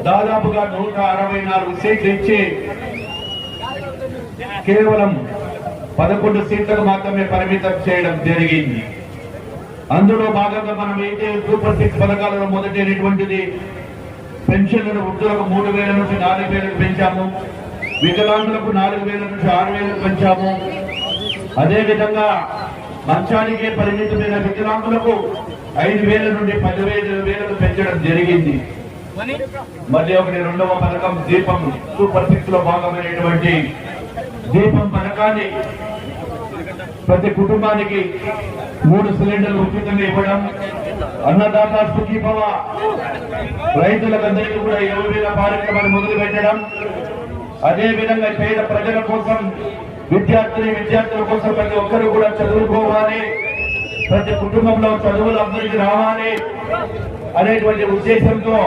దాదాపుగా 164 సీట్లు ఇచ్చి కేవలం 11 సీట్లకు మాత్రమే పరిమితం చేయడం జరిగింది. అందులో భాగంగా మనం అయితే సూపర్ 6 పథకాలలో మొదటి అయినటువంటిది పెన్షన్లను వృద్ధులకు 3,000 నుంచి 4,000 పెంచాము. వికలాంగులకు 4,000 నుంచి 6,000 పెంచాము. అదేవిధంగా మంచానికే పరిమితమైన వికలాంగులకు 5,000 నుండి 10,000 పెంచడం జరిగింది. మళ్ళీ ఒకటి రెండవ పథకం దీపం సూపర్ 6 లో భాగమైనటువంటి దీపం పథకాన్ని ప్రతి కుటుంబానికి 3 సిలిండర్లు ఉచితంగా ఇవ్వడం, అన్నదాత సుఖీభవ, రైతులందరికీ కూడా 20,000 కార్యక్రమాన్ని మొదలు పెట్టడం, అదే విధంగా పేద ప్రజల కోసం విద్యార్థుల కోసం ప్రతి ఒక్కరు కూడా చదువుకోవాలి, ప్రతి కుటుంబంలో చదువులు అందరికీ రావాలి అనేటువంటి ఉద్దేశంతో